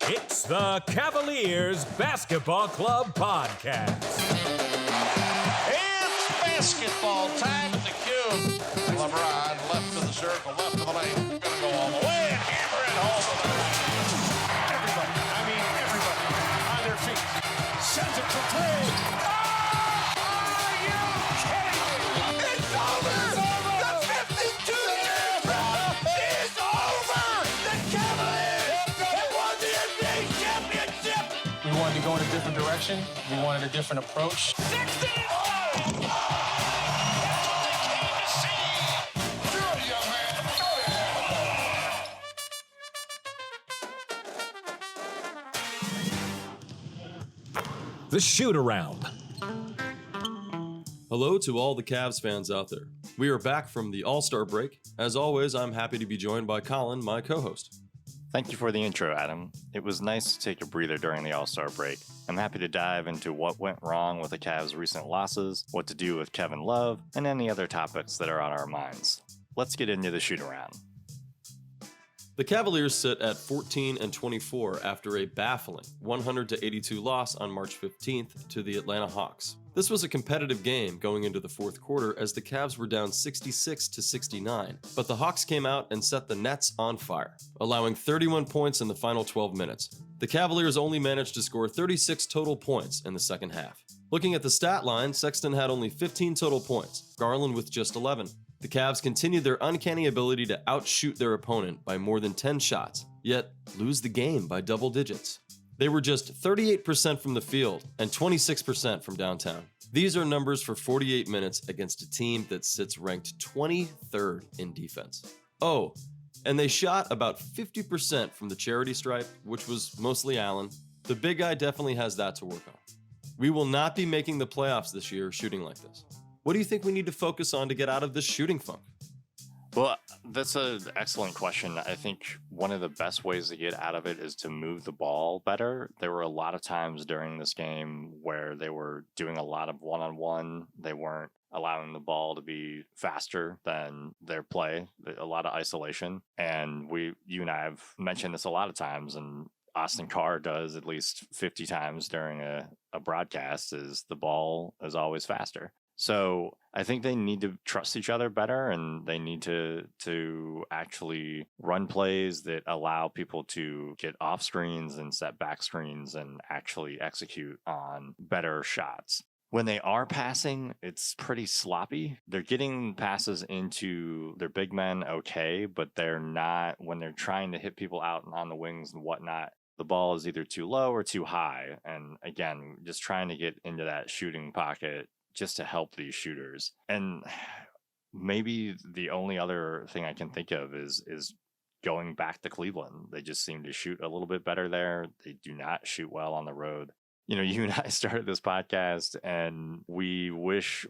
It's the Cavaliers Basketball Club Podcast. It's basketball time at the Cube. LeBron left to the circle, left to the lane. Gonna go all the way and hammer it home. Everybody on their feet. Sends it for three. Oh, are you kidding me? It's over. The 52-year drought is over. The Cavaliers have won the NBA championship. We wanted to go in a different direction. We wanted a different approach. 60. The shoot-around. Hello to all the Cavs fans out there. We are back from the Allstar Break. As always, I'm happy to be joined by Colin, my co-host. Thank you for the intro, Adam. It was nice to take a breather during the All-Star break. I'm happy to dive into what went wrong with the Cavs' recent losses, what to do with Kevin Love, and any other topics that are on our minds. Let's get into the shoot-around. The Cavaliers sit at 14-24 after a baffling 100-82 loss on March 15th to the Atlanta Hawks. This was a competitive game going into the fourth quarter as the Cavs were down 66-69, but the Hawks came out and set the Nets on fire, allowing 31 points in the final 12 minutes. The Cavaliers only managed to score 36 total points in the second half. Looking at the stat line, Sexton had only 15 total points, Garland with just 11. The Cavs continued their uncanny ability to outshoot their opponent by more than 10 shots, yet lose the game by double digits. They were just 38% from the field and 26% from downtown. These are numbers for 48 minutes against a team that sits ranked 23rd in defense. Oh, and they shot about 50% from the charity stripe, which was mostly Allen. The big guy definitely has that to work on. We will not be making the playoffs this year shooting like this. What do you think we need to focus on to get out of this shooting funk? Well, that's an excellent question. I think one of the best ways to get out of it is to move the ball better. There were a lot of times during this game where they were doing a lot of one-on-one. They weren't allowing the ball to be faster than their play, a lot of isolation. And you and I have mentioned this a lot of times, and Austin Carr does at least 50 times during a broadcast, is the ball is always faster. So I think they need to trust each other better, and they need to actually run plays that allow people to get off screens and set back screens and actually execute on better shots. When they are passing, it's pretty sloppy. They're getting passes into their big men okay, but they're not, when they're trying to hit people out on the wings and whatnot, the ball is either too low or too high. And again, just trying to get into that shooting pocket just to help these shooters. And maybe the only other thing I can think of is going back to Cleveland. They just seem to shoot a little bit better there. They do not shoot well on the road. You know, you and I started this podcast, and we wish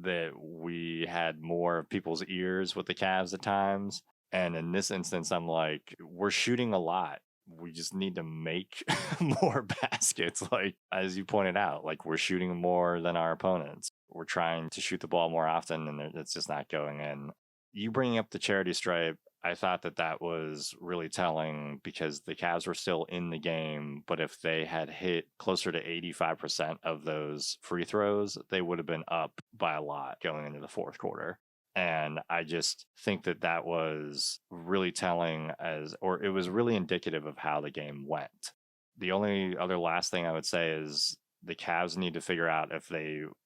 that we had more of people's ears with the Cavs at times. And in this instance, I'm like, we're shooting a lot. We just need to make more baskets. Like, as you pointed out, like, we're shooting more than our opponents. We're trying to shoot the ball more often, and it's just not going in. You bringing up the charity stripe, I thought that was really telling because the Cavs were still in the game, but if they had hit closer to 85% of those free throws, they would have been up by a lot going into the fourth quarter. And I just think that was really telling it was really indicative of how the game went. The only other last thing I would say is the Cavs need to figure out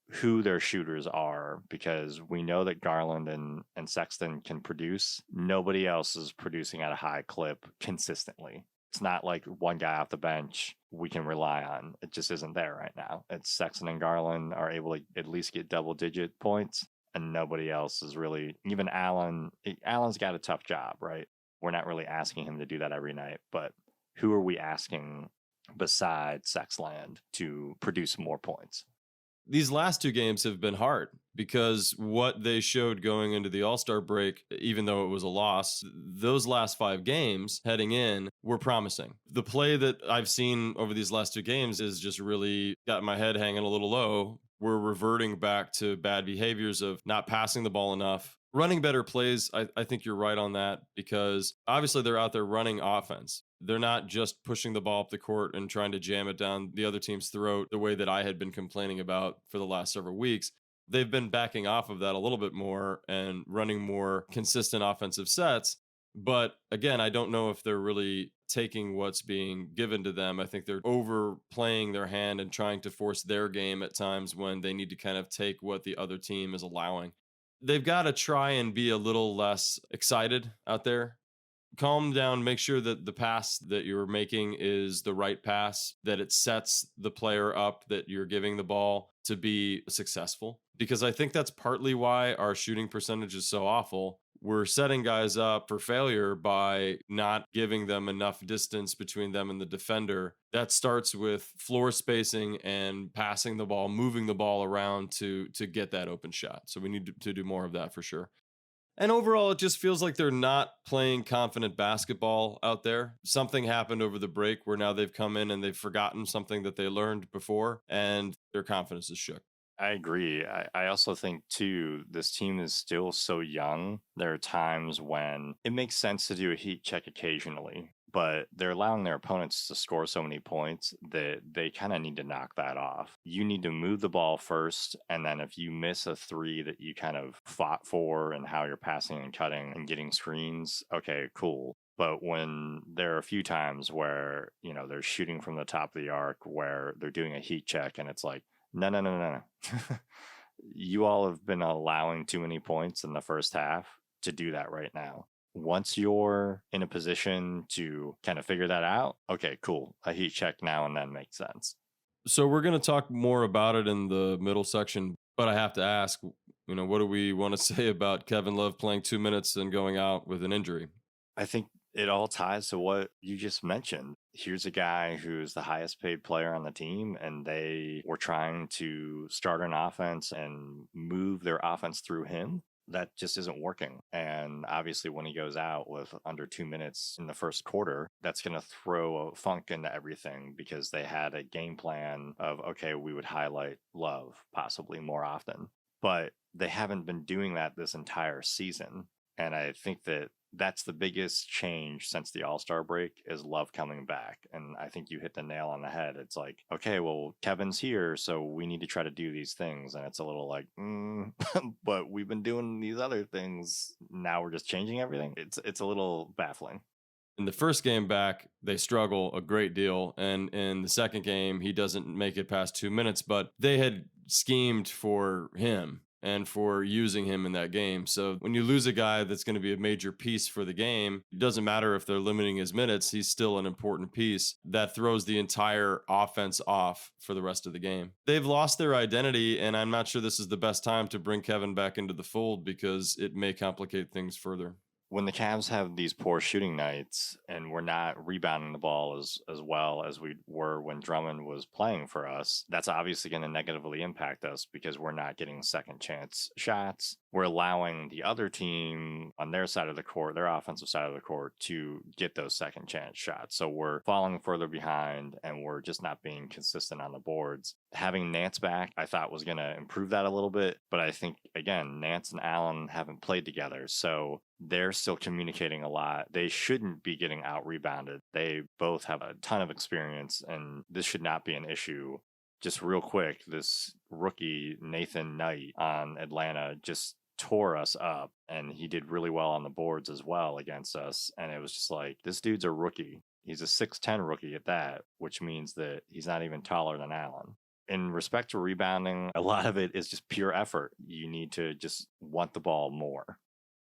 who their shooters are, because we know that Garland and Sexton can produce. Nobody else is producing at a high clip consistently. It's not like one guy off the bench we can rely on. It just isn't there right now. It's Sexton and Garland are able to at least get double-digit points. And nobody else is really, even Allen. Allen's got a tough job, right? We're not really asking him to do that every night, but who are we asking besides Sexland to produce more points? These last two games have been hard because what they showed going into the All-Star break, even though it was a loss, those last 5 games heading in were promising. The play that I've seen over these last 2 games is just really got my head hanging a little low. We're reverting back to bad behaviors of not passing the ball enough, Running better plays, I think you're right on that, because obviously they're out there running offense. They're not just pushing the ball up the court and trying to jam it down the other team's throat the way that I had been complaining about for the last several weeks. They've been backing off of that a little bit more and running more consistent offensive sets. But again, I don't know if they're really taking what's being given to them. I think they're overplaying their hand and trying to force their game at times when they need to kind of take what the other team is allowing. They've got to try and be a little less excited out there. Calm down, make sure that the pass that you're making is the right pass, that it sets the player up that you're giving the ball to be successful. Because I think that's partly why our shooting percentage is so awful. We're setting guys up for failure by not giving them enough distance between them and the defender. That starts with floor spacing and passing the ball, moving the ball around to get that open shot. So we need to do more of that for sure. And overall, it just feels like they're not playing confident basketball out there. Something happened over the break where now they've come in and they've forgotten something that they learned before, and their confidence is shook. I agree. I also think, too, this team is still so young. There are times when it makes sense to do a heat check occasionally, but they're allowing their opponents to score so many points that they kind of need to knock that off. You need to move the ball first, and then if you miss a three that you kind of fought for and how you're passing and cutting and getting screens, okay, cool. But when there are a few times where, they're shooting from the top of the arc, where they're doing a heat check and it's like, no. You all have been allowing too many points in the first half to do that right now. Once you're in a position to kind of figure that out, okay, cool. A heat check now and then makes sense. So we're going to talk more about it in the middle section, but I have to ask, what do we want to say about Kevin Love playing 2 minutes and going out with an injury? I think it all ties to what you just mentioned. Here's a guy who's the highest paid player on the team, and they were trying to start an offense and move their offense through him. That just isn't working. And obviously, when he goes out with under 2 minutes in the first quarter, that's going to throw a funk into everything, because they had a game plan of, okay, we would highlight Love possibly more often. But they haven't been doing that this entire season. And I think that that's the biggest change since the All-Star break, is Love coming back. And I think you hit the nail on the head. It's like, okay, well, Kevin's here, so we need to try to do these things. And it's a little like, but we've been doing these other things. Now we're just changing everything. It's a little baffling. In the first game back, they struggle a great deal. And in the second game, he doesn't make it past 2 minutes, but they had schemed for him and for using him in that game. So when you lose a guy that's going to be a major piece for the game, it doesn't matter if they're limiting his minutes, he's still an important piece. That throws the entire offense off for the rest of the game. They've lost their identity, and I'm not sure this is the best time to bring Kevin back into the fold, because it may complicate things further. When the Cavs have these poor shooting nights and we're not rebounding the ball as well as we were when Drummond was playing for us, that's obviously going to negatively impact us, because we're not getting second chance shots. We're allowing the other team on their side of the court, their offensive side of the court, to get those second chance shots. So we're falling further behind, and we're just not being consistent on the boards. Having Nance back, I thought, was going to improve that a little bit. But I think, again, Nance and Allen haven't played together, so they're still communicating a lot. They shouldn't be getting out rebounded. They both have a ton of experience, and this should not be an issue. Just real quick, this rookie Nathan Knight on Atlanta just tore us up, and he did really well on the boards as well against us. And it was just like, this dude's a rookie. He's a 6'10 rookie at that, which means that he's not even taller than Allen. In respect to rebounding, a lot of it is just pure effort. You need to just want the ball more.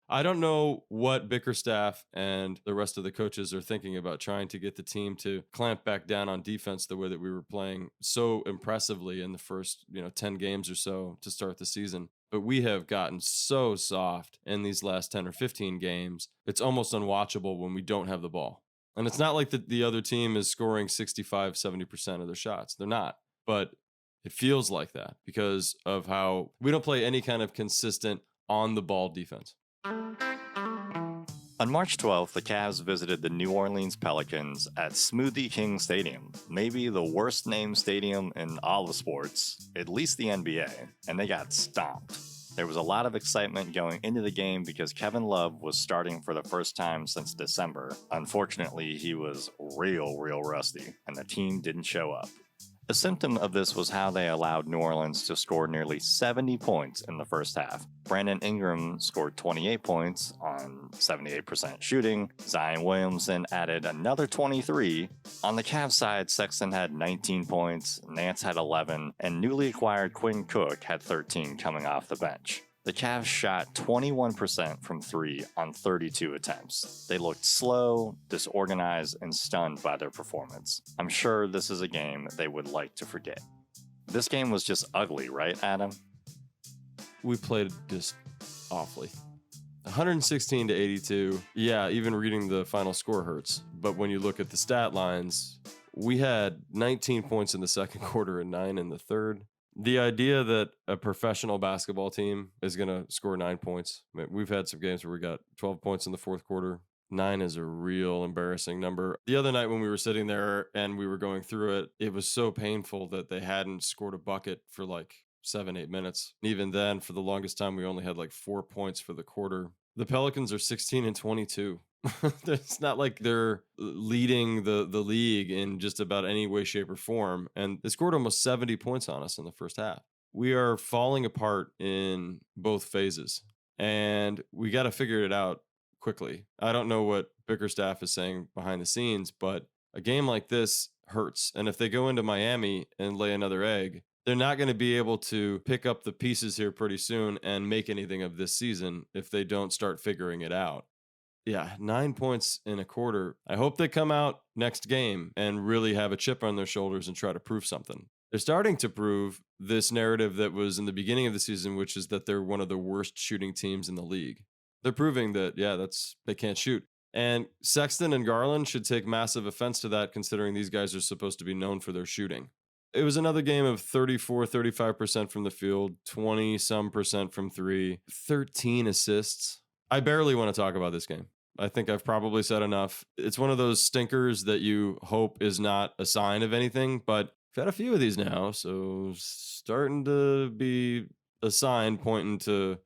I don't know what Bickerstaff and the rest of the coaches are thinking about trying to get the team to clamp back down on defense the way that we were playing so impressively in the first, 10 games or so to start the season. But we have gotten so soft in these last 10 or 15 games. It's almost unwatchable when we don't have the ball. And it's not like the other team is scoring 65, 70% of their shots. They're not. But it feels like that because of how we don't play any kind of consistent on-the-ball defense. On March 12th, the Cavs visited the New Orleans Pelicans at Smoothie King Stadium, maybe the worst named stadium in all of sports, at least the NBA, and they got stomped. There was a lot of excitement going into the game because Kevin Love was starting for the first time since December. Unfortunately, he was real rusty, and the team didn't show up. A symptom of this was how they allowed New Orleans to score nearly 70 points in the first half. Brandon Ingram scored 28 points on 78% shooting. Zion Williamson added another 23. On the Cavs side, Sexton had 19 points, Nance had 11, and newly acquired Quinn Cook had 13 coming off the bench. The Cavs shot 21% from 3 on 32 attempts. They looked slow, disorganized, and stunned by their performance. I'm sure this is a game they would like to forget. This game was just ugly, right, Adam? We played just awfully. 116 to 82. Yeah, even reading the final score hurts. But when you look at the stat lines, we had 19 points in the second quarter and 9 in the third. The idea that a professional basketball team is going to score 9 points. I mean, we've had some games where we got 12 points in the fourth quarter. 9 is a real embarrassing number. The other night when we were sitting there and we were going through it, it was so painful that they hadn't scored a bucket for like 7-8 minutes. Even then, for the longest time, we only had like 4 points for the quarter. The Pelicans are 16 and 22. It's not like they're leading the league in just about any way, shape, or form. And they scored almost 70 points on us in the first half. We are falling apart in both phases, and we got to figure it out quickly. I don't know what Bickerstaff is saying behind the scenes, but a game like this hurts. And if they go into Miami and lay another egg, they're not going to be able to pick up the pieces here pretty soon and make anything of this season if they don't start figuring it out. Yeah, 9 points in a quarter. I hope they come out next game and really have a chip on their shoulders and try to prove something. They're starting to prove this narrative that was in the beginning of the season, which is that they're one of the worst shooting teams in the league. They're proving that, they can't shoot. And Sexton and Garland should take massive offense to that, considering these guys are supposed to be known for their shooting. It was another game of 35% from the field, 20% from 3, 13 assists. I barely want to talk about this game. I think I've probably said enough. It's one of those stinkers that you hope is not a sign of anything, but I've had a few of these now, so starting to be a sign pointing to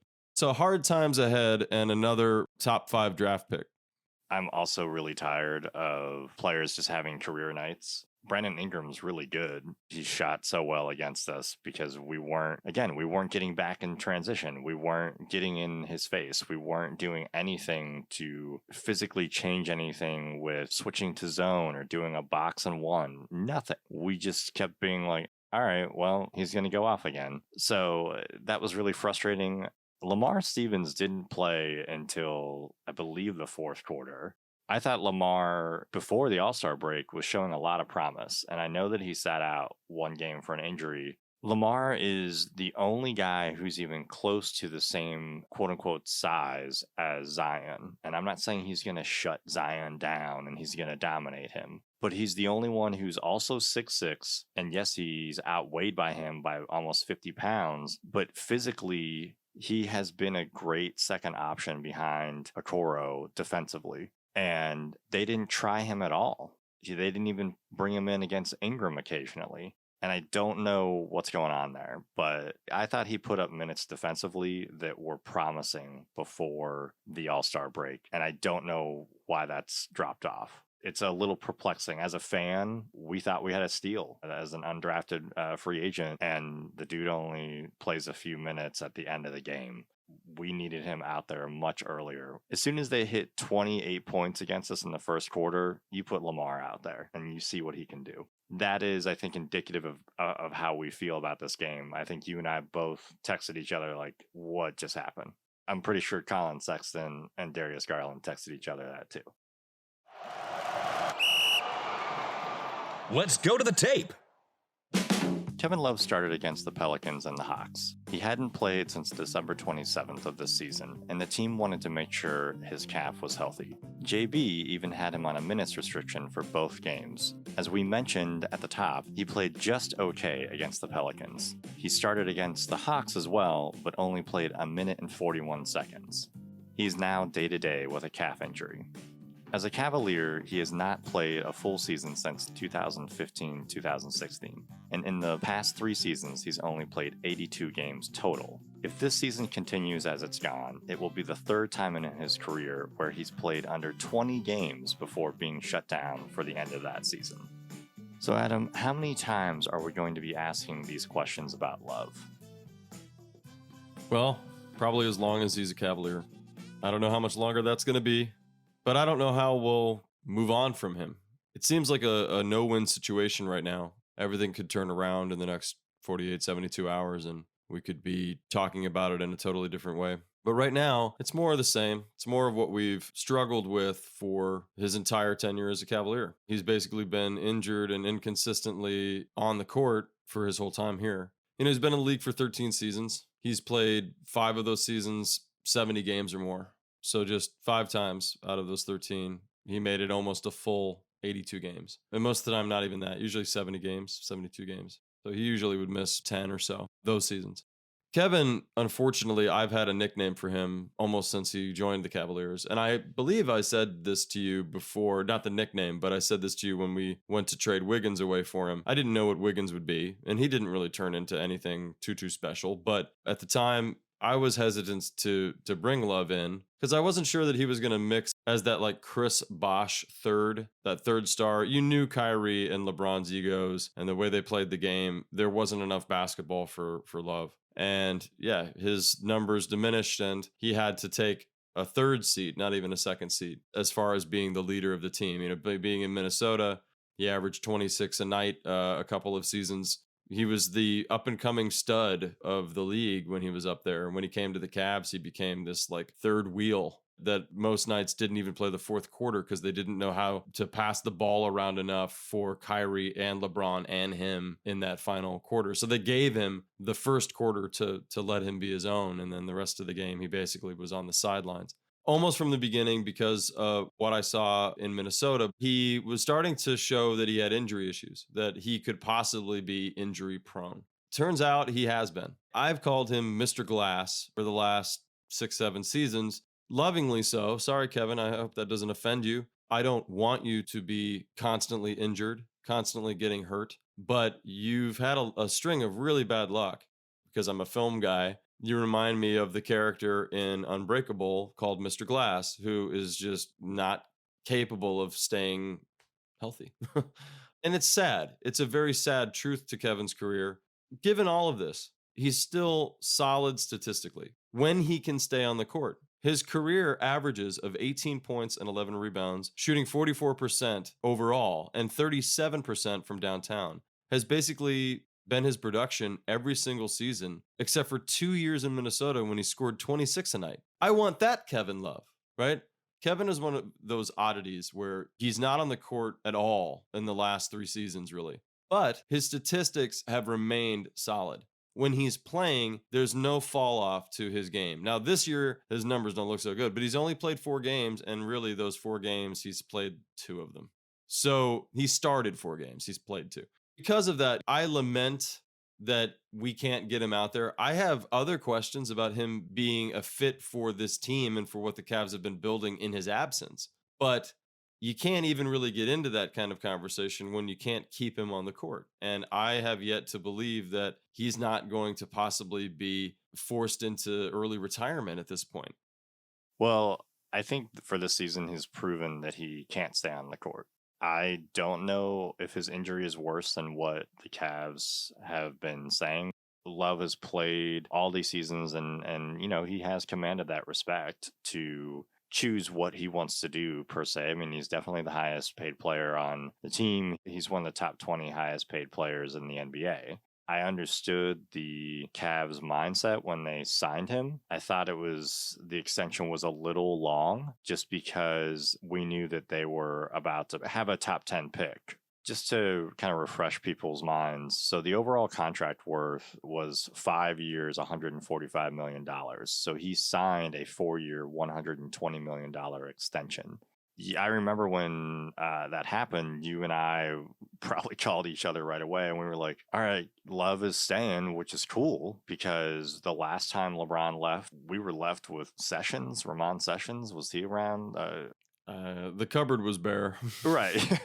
hard times ahead and another top 5 draft pick. I'm also really tired of players just having career nights. Brandon Ingram's really good. He shot so well against us because we weren't getting back in transition. We weren't getting in his face. We weren't doing anything to physically change anything with switching to zone or doing a box and one. Nothing. We just kept being like, all right, well, he's going to go off again. So that was really frustrating. Lamar Stevens didn't play until, I believe, the fourth quarter. I thought Lamar, before the Allstar break, was showing a lot of promise, and I know that he sat out one game for an injury. Lamar is the only guy who's even close to the same quote-unquote size as Zion, and I'm not saying he's going to shut Zion down and he's going to dominate him, but he's the only one who's also 6'6", and yes, he's outweighed by him by almost 50 pounds, but physically, he has been a great second option behind Okoro defensively. And they didn't try him at all. They didn't even bring him in against Ingram occasionally. And I don't know what's going on there, but I thought he put up minutes defensively that were promising before the All-Star break. And I don't know why that's dropped off. It's a little perplexing. As a fan, we thought we had a steal as an undrafted free agent, and the dude only plays a few minutes at the end of the game. We needed him out there much earlier. As soon as they hit 28 points against us in the first quarter, you put Lamar out there and you see what he can do. That is, I think, indicative of how we feel about this game. I think you and I both texted each other like, what just happened? I'm pretty sure Colin, Sexton, and Darius Garland texted each other that too. Let's go to the tape. Kevin Love started against the Pelicans and the Hawks. He hadn't played since December 27th of this season, and the team wanted to make sure his calf was healthy. JB even had him on a minutes restriction for both games. As we mentioned at the top, he played just okay against the Pelicans. He started against the Hawks as well, but only played 1 minute and 41 seconds. He's now day-to-day with a calf injury. As a Cavalier, he has not played a full season since 2015-2016, and in the past 3 seasons, he's only played 82 games total. If this season continues as it's gone, it will be the 3rd time in his career where he's played under 20 games before being shut down for the end of that season. So Adam, how many times are we going to be asking these questions about Love? Well, probably as long as he's a Cavalier. I don't know how much longer that's going to be, but I don't know how we'll move on from him. It seems like a no-win situation right now. Everything could turn around in the next 48, 72 hours, and we could be talking about it in a totally different way. But right now, it's more of the same. It's more of what we've struggled with for his entire tenure as a Cavalier. He's basically been injured and inconsistently on the court for his whole time here. You know, he's been in the league for 13 seasons. He's played 5 of those seasons, 70 games or more. So just 5 times out of those 13, he made it almost a full 82 games. And most of the time, not even that. Usually 70 games, 72 games. So he usually would miss 10 or so those seasons. Kevin, unfortunately, I've had a nickname for him almost since he joined the Cavaliers. And I believe I said this to you before, not the nickname, but I said this to you when we went to trade Wiggins away for him. I didn't know what Wiggins would be, and he didn't really turn into anything too special. But at the time, I was hesitant to bring Love in because I wasn't sure that he was going to mix as that like Chris Bosh that third star. You knew Kyrie and LeBron's egos and the way they played the game. There wasn't enough basketball for Love. And yeah, his numbers diminished and he had to take a 3rd seat, not even a 2nd seat, as far as being the leader of the team. You know, being in Minnesota, he averaged 26 a night a couple of seasons. He was the up-and-coming stud of the league when he was up there. And when he came to the Cavs, he became this like 3rd wheel that most nights didn't even play the 4th quarter because they didn't know how to pass the ball around enough for Kyrie and LeBron and him in that final quarter. So they gave him the 1st quarter to let him be his own. And then the rest of the game, he basically was on the sidelines. Almost from the beginning, because of what I saw in Minnesota, he was starting to show that he had injury issues, that he could possibly be injury prone. Turns out he has been. I've called him Mr. Glass for the last 6-7 seasons, lovingly so. Sorry, Kevin, I hope that doesn't offend you. I don't want you to be constantly injured, constantly getting hurt, but you've had a string of really bad luck because I'm a film guy. You remind me of the character in Unbreakable called Mr. Glass, who is just not capable of staying healthy. And it's sad. It's a very sad truth to Kevin's career. Given all of this, he's still solid statistically when he can stay on the court. His career averages of 18 points and 11 rebounds, shooting 44% overall and 37% from downtown, has basically been his production every single season, except for 2 years in Minnesota when he scored 26 a night. I want that Kevin Love, right? Kevin is one of those oddities where he's not on the court at all in the last 3 seasons, really. But his statistics have remained solid. When he's playing, there's no fall off to his game. Now, this year, his numbers don't look so good, but he's only played 4 games, and really those 4 games, he's played 2 of them. So he started 4 games, he's played 2. Because of that, I lament that we can't get him out there. I have other questions about him being a fit for this team and for what the Cavs have been building in his absence. But you can't even really get into that kind of conversation when you can't keep him on the court. And I have yet to believe that he's not going to possibly be forced into early retirement at this point. Well, I think for this season, he's proven that he can't stay on the court. I don't know if his injury is worse than what the Cavs have been saying. Love has played all these seasons and you know, he has commanded that respect to choose what he wants to do per se. I mean, he's definitely the highest paid player on the team. He's one of the top 20 highest paid players in the NBA. I understood the Cavs mindset when they signed him. I thought the extension was a little long just because we knew that they were about to have a top 10 pick. Just to kind of refresh people's minds. So the overall contract worth was 5 years, $145 million. So he signed a 4-year, $120 million extension. I remember when that happened, you and I probably called each other right away and we were like, all right, Love is staying, which is cool because the last time LeBron left, we were left with Sessions, Ramon Sessions. Was he around? The cupboard was bare. Right.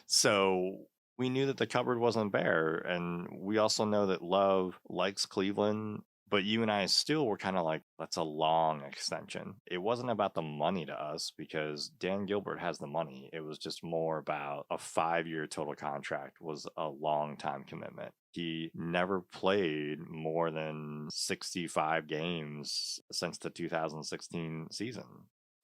So we knew that the cupboard wasn't bare. And we also know that Love likes Cleveland. But you and I still were kind of like, that's a long extension. It wasn't about the money to us because Dan Gilbert has the money. It was just more about a 5-year total contract was a long time commitment. He never played more than 65 games since the 2016 season.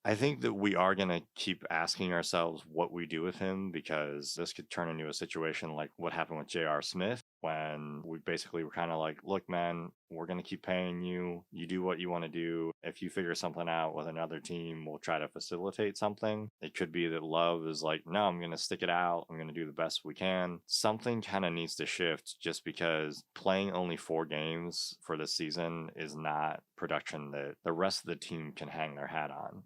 I think that we are going to keep asking ourselves what we do with him because this could turn into a situation like what happened with J.R. Smith when we basically were kind of like, look, man, we're going to keep paying you. You do what you want to do. If you figure something out with another team, we'll try to facilitate something. It could be that Love is like, no, I'm going to stick it out. I'm going to do the best we can. Something kind of needs to shift just because playing only 4 games for this season is not production that the rest of the team can hang their hat on.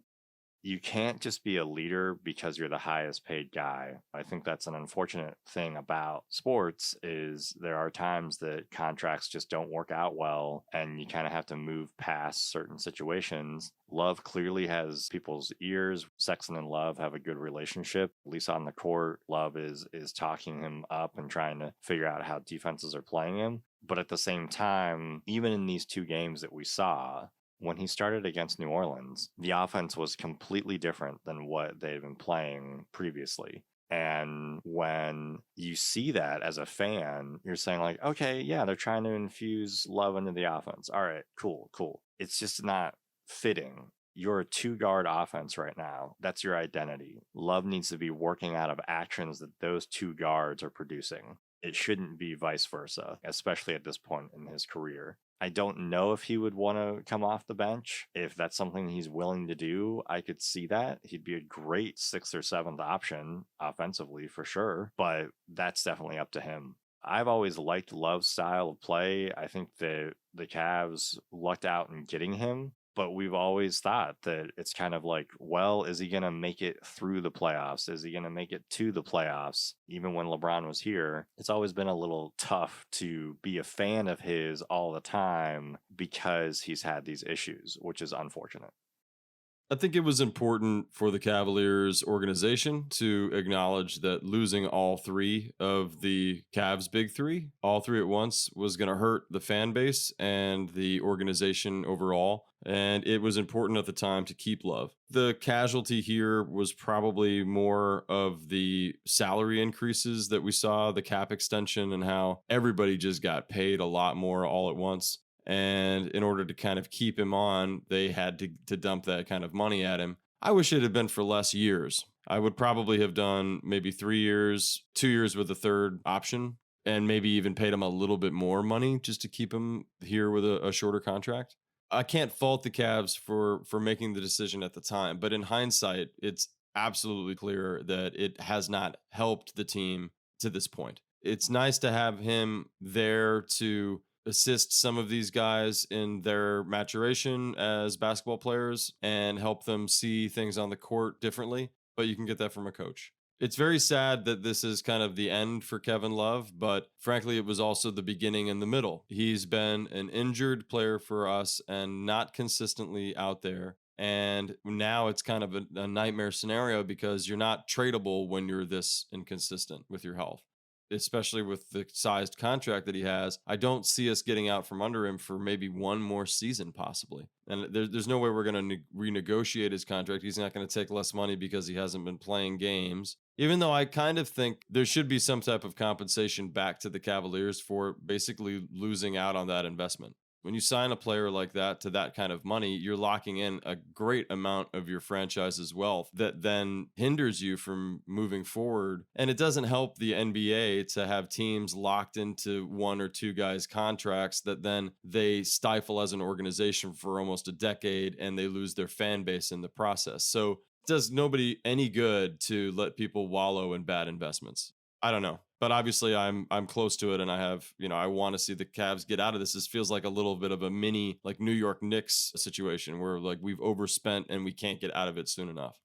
You can't just be a leader because you're the highest paid guy. I think that's an unfortunate thing about sports is there are times that contracts just don't work out well and you kind of have to move past certain situations. Love clearly has people's ears. Sexton and Love have a good relationship. At least on the court, Love is talking him up and trying to figure out how defenses are playing him. But at the same time, even in these 2 games that we saw, when he started against New Orleans, the offense was completely different than what they've been playing previously. And when you see that as a fan, you're saying like, okay, yeah, they're trying to infuse Love into the offense. All right, cool. It's just not fitting. You're a 2-guard offense right now. That's your identity. Love needs to be working out of actions that those 2 guards are producing. It shouldn't be vice versa, especially at this point in his career. I don't know if he would want to come off the bench. If that's something he's willing to do, I could see that. He'd be a great 6th or 7th option offensively for sure, but that's definitely up to him. I've always liked Love's style of play. I think the Cavs lucked out in getting him. But we've always thought that it's kind of like, well, is he going to make it through the playoffs? Is he going to make it to the playoffs? Even when LeBron was here, it's always been a little tough to be a fan of his all the time because he's had these issues, which is unfortunate. I think it was important for the Cavaliers organization to acknowledge that losing all 3 of the Cavs' big 3, all 3 at once, was going to hurt the fan base and the organization overall. And it was important at the time to keep Love. The casualty here was probably more of the salary increases that we saw, the cap extension, and how everybody just got paid a lot more all at once. And in order to kind of keep him on, they had to dump that kind of money at him. I wish it had been for less years. I would probably have done maybe 3 years, 2 years with a 3rd option, and maybe even paid him a little bit more money just to keep him here with a shorter contract. I can't fault the Cavs for making the decision at the time, but in hindsight, it's absolutely clear that it has not helped the team to this point. It's nice to have him there to assist some of these guys in their maturation as basketball players and help them see things on the court differently, but you can get that from a coach. It's very sad that this is kind of the end for Kevin Love, but frankly, it was also the beginning and the middle. He's been an injured player for us and not consistently out there. And now it's kind of a nightmare scenario because you're not tradable when you're this inconsistent with your health, especially with the sized contract that he has. I don't see us getting out from under him for maybe 1 more season, possibly. And there's no way we're going to renegotiate his contract. He's not going to take less money because he hasn't been playing games. Even though I kind of think there should be some type of compensation back to the Cavaliers for basically losing out on that investment. When you sign a player like that to that kind of money, you're locking in a great amount of your franchise's wealth that then hinders you from moving forward. And it doesn't help the NBA to have teams locked into 1 or 2 guys' contracts that then they stifle as an organization for almost a decade and they lose their fan base in the process. So it does nobody any good to let people wallow in bad investments. I don't know. But obviously I'm close to it and I have, I want to see the Cavs get out of this. This feels like a little bit of a mini like New York Knicks situation where like we've overspent and we can't get out of it soon enough.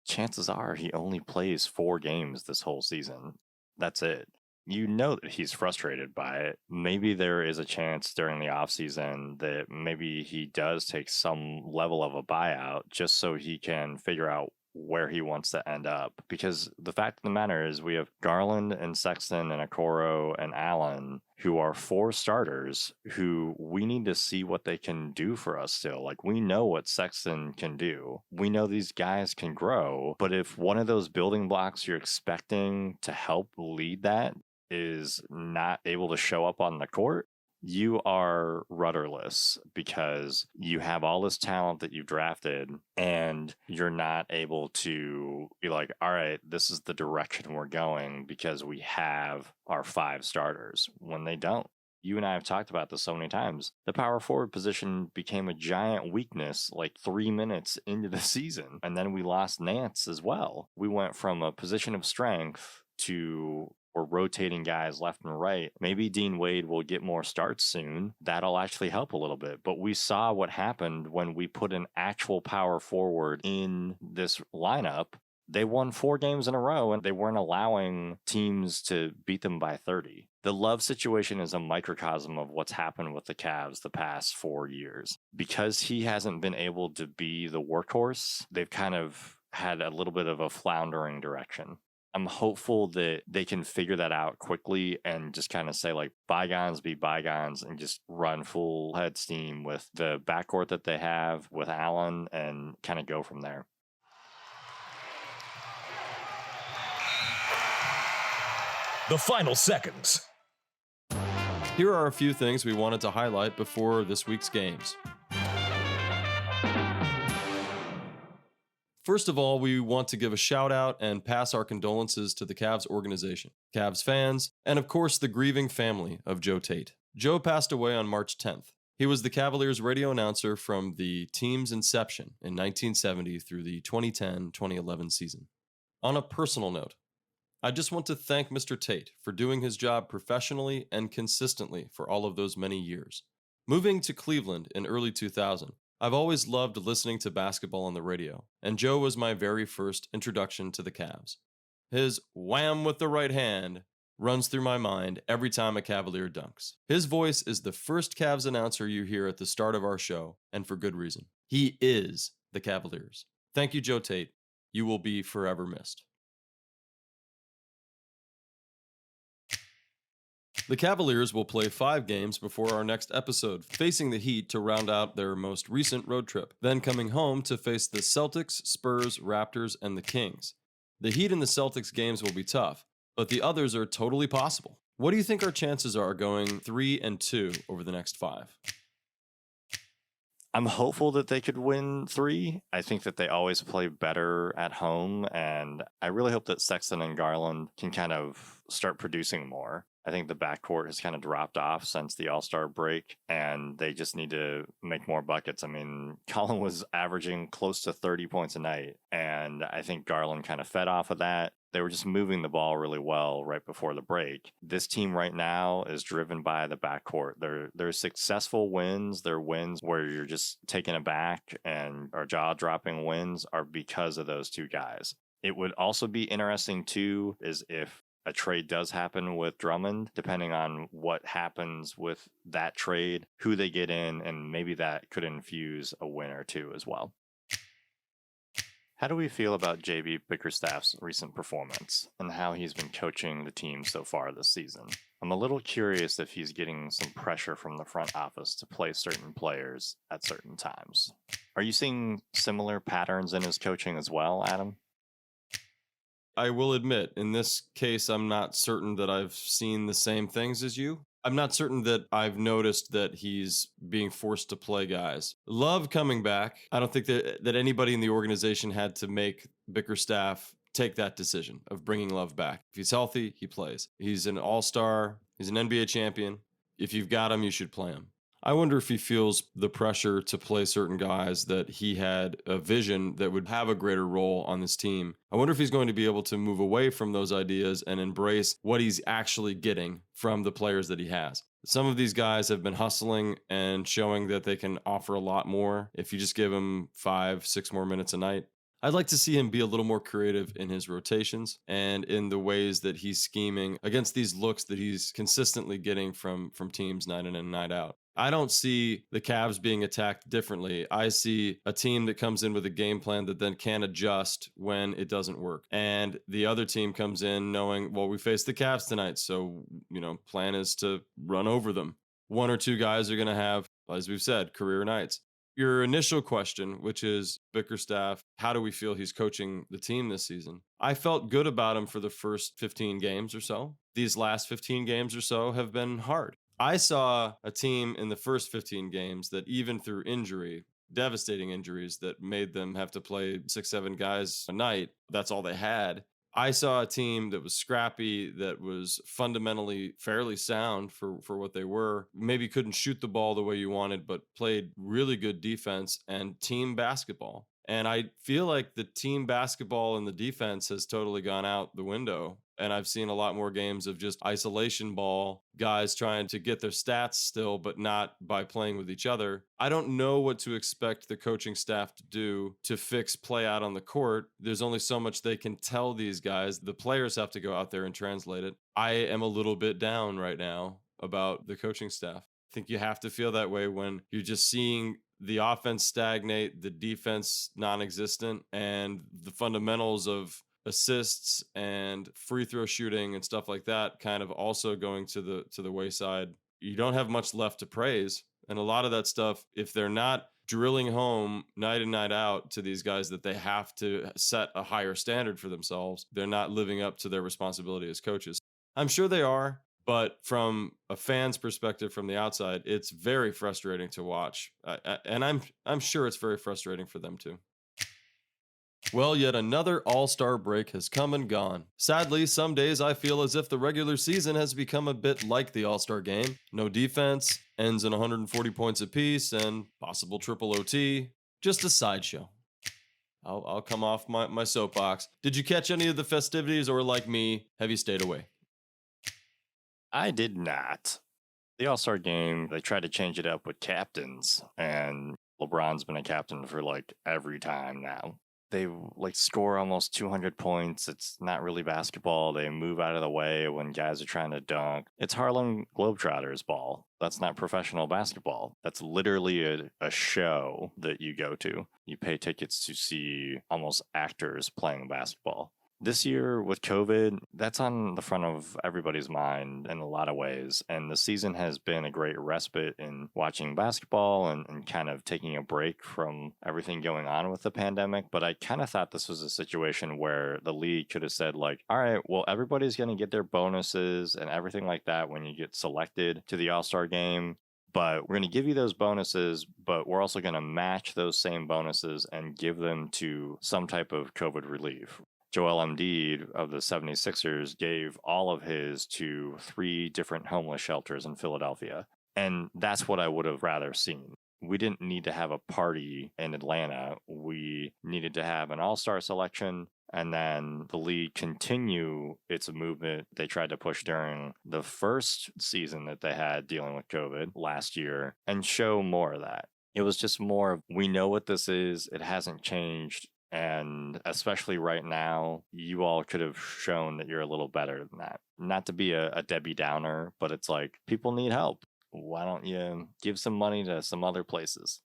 Chances are he only plays 4 games this whole season. That's it. You know that he's frustrated by it. Maybe there is a chance during the offseason that maybe he does take some level of a buyout just so he can figure out where he wants to end up. Because the fact of the matter is we have Garland and Sexton and Okoro and Allen, who are 4 starters who we need to see what they can do for us still. Like, we know what Sexton can do. We know these guys can grow. But if one of those building blocks you're expecting to help lead that is not able to show up on the court, you are rudderless because you have all this talent that you've drafted and you're not able to be like, all right, this is the direction we're going because we have our 5 starters, when they don't. You and I have talked about this so many times. The power forward position became a giant weakness like 3 minutes into the season. And then we lost Nance as well. We went from a position of strength to we're rotating guys left and right. Maybe Dean Wade will get more starts soon. That'll actually help a little bit. But we saw what happened when we put an actual power forward in this lineup. They won 4 games in a row, and they weren't allowing teams to beat them by 30. The Love situation is a microcosm of what's happened with the Cavs the past 4 years. Because he hasn't been able to be the workhorse, they've kind of had a little bit of a floundering direction. I'm hopeful that they can figure that out quickly and just kind of say, like, bygones be bygones and just run full head steam with the backcourt that they have with Allen and kind of go from there. The final seconds. Here are a few things we wanted to highlight before this week's games. First of all, we want to give a shout out and pass our condolences to the Cavs organization, Cavs fans, and of course the grieving family of Joe Tait. Joe passed away on March 10th. He was the Cavaliers radio announcer from the team's inception in 1970 through the 2010-2011 season. On a personal note, I just want to thank Mr. Tait for doing his job professionally and consistently for all of those many years. Moving to Cleveland in early 2000, I've always loved listening to basketball on the radio, and Joe was my very first introduction to the Cavs. His wham with the right hand runs through my mind every time a Cavalier dunks. His voice is the first Cavs announcer you hear at the start of our show, and for good reason. He is the Cavaliers. Thank you, Joe Tait. You will be forever missed. The Cavaliers will play 5 games before our next episode, facing the Heat to round out their most recent road trip, then coming home to face the Celtics, Spurs, Raptors, and the Kings. The Heat and the Celtics games will be tough, but the others are totally possible. What do you think our chances are going 3-2 over the next 5? I'm hopeful that they could win 3. I think that they always play better at home, and I really hope that Sexton and Garland can kind of start producing more. I think the backcourt has kind of dropped off since the Allstar break, and they just need to make more buckets. I mean, Colin was averaging close to 30 points a night, and I think Garland kind of fed off of that. They were just moving the ball really well right before the break. This team right now is driven by the backcourt. They're successful wins. Their wins where you're just taken aback and our jaw-dropping wins are because of those 2 guys. It would also be interesting, too, is if a trade does happen with Drummond, depending on what happens with that trade, who they get in, and maybe that could infuse a win or 2 as well. How do we feel about JB Bickerstaff's recent performance and how he's been coaching the team so far this season? I'm a little curious if he's getting some pressure from the front office to play certain players at certain times. Are you seeing similar patterns in his coaching as well, Adam? I will admit, in this case, I'm not certain that I've seen the same things as you. I'm not certain that I've noticed that he's being forced to play guys. Love coming back, I don't think that anybody in the organization had to make Bickerstaff take that decision of bringing Love back. If he's healthy, he plays. He's an all-star. He's an NBA champion. If you've got him, you should play him. I wonder if he feels the pressure to play certain guys that he had a vision that would have a greater role on this team. I wonder if he's going to be able to move away from those ideas and embrace what he's actually getting from the players that he has. Some of these guys have been hustling and showing that they can offer a lot more if you just give them 5-6 more minutes a night. I'd like to see him be a little more creative in his rotations and in the ways that he's scheming against these looks that he's consistently getting from teams night in and night out. I don't see the Cavs being attacked differently. I see a team that comes in with a game plan that then can adjust when it doesn't work. And the other team comes in knowing, well, we face the Cavs tonight. So, plan is to run over them. One or two guys are going to have, as we've said, career nights. Your initial question, which is Bickerstaff, how do we feel he's coaching the team this season? I felt good about him for the first 15 games or so. These last 15 games or so have been hard. I saw a team in the first 15 games that even through injury, devastating injuries that made them have to play 6-7 guys a night, that's all they had. I saw a team that was scrappy, that was fundamentally fairly sound for what they were. Maybe couldn't shoot the ball the way you wanted, but played really good defense and team basketball. And I feel like the team basketball and the defense has totally gone out the window. And I've seen a lot more games of just isolation ball, guys trying to get their stats still, but not by playing with each other. I don't know what to expect the coaching staff to do to fix play out on the court. There's only so much they can tell these guys. The players have to go out there and translate it. I am a little bit down right now about the coaching staff. I think you have to feel that way when you're just seeing the offense stagnate, the defense non-existent, and the fundamentals of assists and free throw shooting and stuff like that kind of also going to the wayside. You don't have much left to praise. And a lot of that stuff, if they're not drilling home night in, night out to these guys that they have to set a higher standard for themselves, they're not living up to their responsibility as coaches. I'm sure they are. But from a fan's perspective from the outside, it's very frustrating to watch. And I'm sure it's very frustrating for them too. Well, yet another All-Star break has come and gone. Sadly, some days I feel as if the regular season has become a bit like the All-Star game. No defense, ends in 140 points apiece, and possible triple OT. Just a sideshow. I'll come off my soapbox. Did you catch any of the festivities, or like me, have you stayed away? I did not. The All-Star game, they tried to change it up with captains, and LeBron's been a captain for every time now. They score almost 200 points. It's not really basketball. They move out of the way when guys are trying to dunk. It's Harlem Globetrotters ball. That's not professional basketball. That's literally a show that you go to. You pay tickets to see almost actors playing basketball. This year with COVID, that's on the front of everybody's mind in a lot of ways. And the season has been a great respite in watching basketball and kind of taking a break from everything going on with the pandemic. But I kind of thought this was a situation where the league could have said all right, well, everybody's going to get their bonuses and everything like that when you get selected to the All-Star game. But we're going to give you those bonuses, but we're also going to match those same bonuses and give them to some type of COVID relief. Joel Embiid of the 76ers gave all of his to 3 different homeless shelters in Philadelphia. And that's what I would have rather seen. We didn't need to have a party in Atlanta. We needed to have an all-star selection and then the league continue its movement they tried to push during the first season that they had dealing with COVID last year and show more of that. It was just more of, we know what this is. It hasn't changed. And especially right now, you all could have shown that you're a little better than that. Not to be a Debbie Downer, but it's people need help. Why don't you give some money to some other places?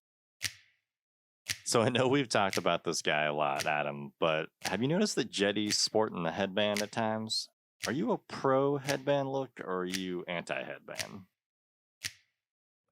So I know we've talked about this guy a lot, Adam, but have you noticed that Jetty's sporting the headband at times? Are you a pro headband look or are you anti-headband?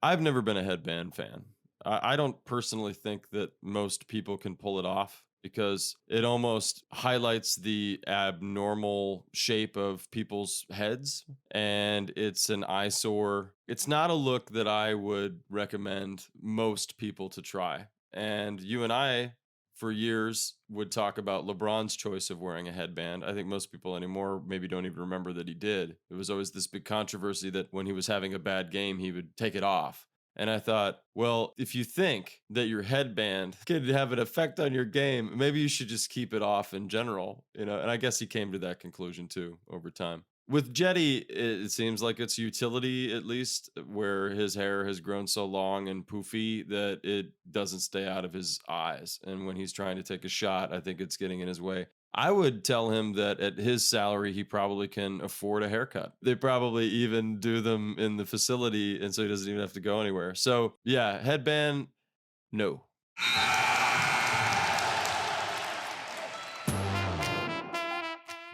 I've never been a headband fan. I don't personally think that most people can pull it off, because it almost highlights the abnormal shape of people's heads, and it's an eyesore. It's not a look that I would recommend most people to try. And you and I, for years, would talk about LeBron's choice of wearing a headband. I think most people anymore maybe don't even remember that he did. It was always this big controversy that when he was having a bad game, he would take it off. And I thought, well, if you think that your headband could have an effect on your game, maybe you should just keep it off in general, And I guess he came to that conclusion too over time. With Jetty, it seems like it's utility, at least, where his hair has grown so long and poofy that it doesn't stay out of his eyes. And when he's trying to take a shot, I think it's getting in his way. I would tell him that at his salary, he probably can afford a haircut. They probably even do them in the facility, and so he doesn't even have to go anywhere. So, yeah, headband, no.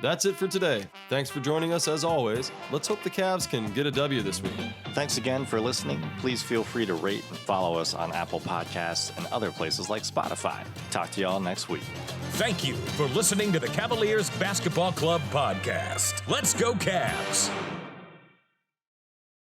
That's it for today. Thanks for joining us as always. Let's hope the Cavs can get a W this week. Thanks again for listening. Please feel free to rate and follow us on Apple Podcasts and other places like Spotify. Talk to y'all next week. Thank you for listening to the Cavaliers Basketball Club podcast. Let's go Cavs!